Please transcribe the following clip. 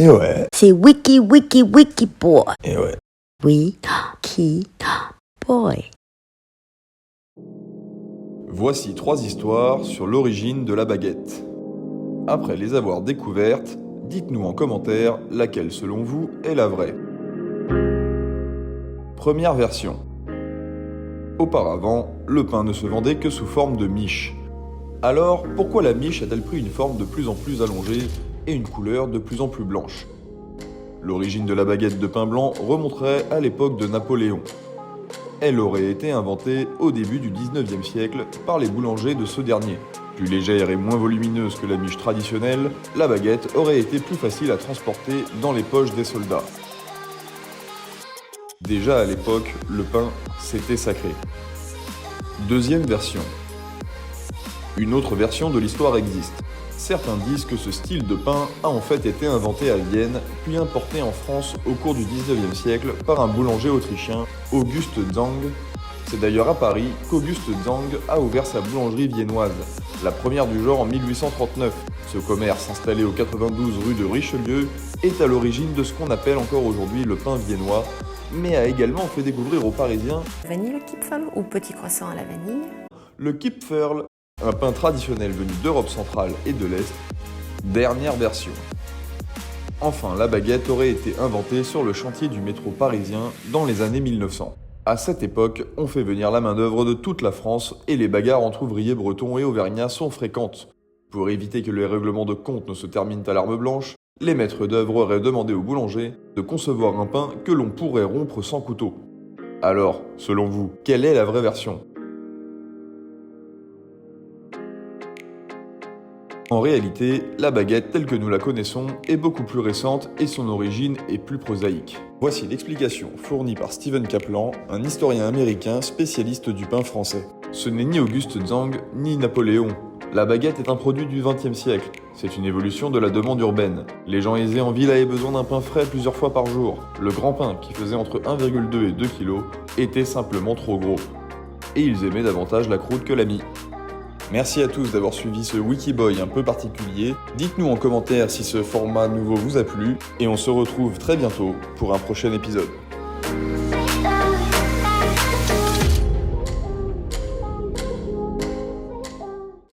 Et ouais. C'est Wiki Boy. Et ouais. Wiki Boy. Voici 3 histoires sur l'origine de la baguette. Après les avoir découvertes, dites-nous en commentaire laquelle selon vous est la vraie. Première version. Auparavant, le pain ne se vendait que sous forme de miche. Alors, pourquoi la miche a-t-elle pris une forme de plus en plus allongée et une couleur de plus en plus blanche? L'origine de la baguette de pain blanc remonterait à l'époque de Napoléon. Elle aurait été inventée au début du 19e siècle par les boulangers de ce dernier. Plus légère et moins volumineuse que la miche traditionnelle, la baguette aurait été plus facile à transporter dans les poches des soldats. Déjà à l'époque, le pain, c'était sacré. Deuxième version. Une autre version de l'histoire existe. Certains disent que ce style de pain a en fait été inventé à Vienne, puis importé en France au cours du 19e siècle par un boulanger autrichien, Auguste Zang. C'est d'ailleurs à Paris qu'Auguste Zang a ouvert sa boulangerie viennoise, la première du genre en 1839. Ce commerce, installé au 92 rue de Richelieu, est à l'origine de ce qu'on appelle encore aujourd'hui le pain viennois, mais a également fait découvrir aux Parisiens Vanille le Kipferl ou petit croissant à la vanille? Le Kipferl, un pain traditionnel venu d'Europe centrale et de l'Est. Dernière version. Enfin, la baguette aurait été inventée sur le chantier du métro parisien dans les années 1900. À cette époque, on fait venir la main-d'œuvre de toute la France et les bagarres entre ouvriers bretons et auvergnats sont fréquentes. Pour éviter que les règlements de compte ne se terminent à l'arme blanche, les maîtres d'œuvre auraient demandé au boulanger de concevoir un pain que l'on pourrait rompre sans couteau. Alors, selon vous, quelle est la vraie version ? En réalité, la baguette telle que nous la connaissons est beaucoup plus récente et son origine est plus prosaïque. Voici l'explication fournie par Stephen Kaplan, un historien américain spécialiste du pain français. Ce n'est ni Auguste Zang ni Napoléon. La baguette est un produit du XXe siècle. C'est une évolution de la demande urbaine. Les gens aisés en ville avaient besoin d'un pain frais plusieurs fois par jour. Le grand pain, qui faisait entre 1,2 et 2 kg, était simplement trop gros. Et ils aimaient davantage la croûte que la mie. Merci à tous d'avoir suivi ce Wikiboy un peu particulier. Dites-nous en commentaire si ce format nouveau vous a plu et on se retrouve très bientôt pour un prochain épisode.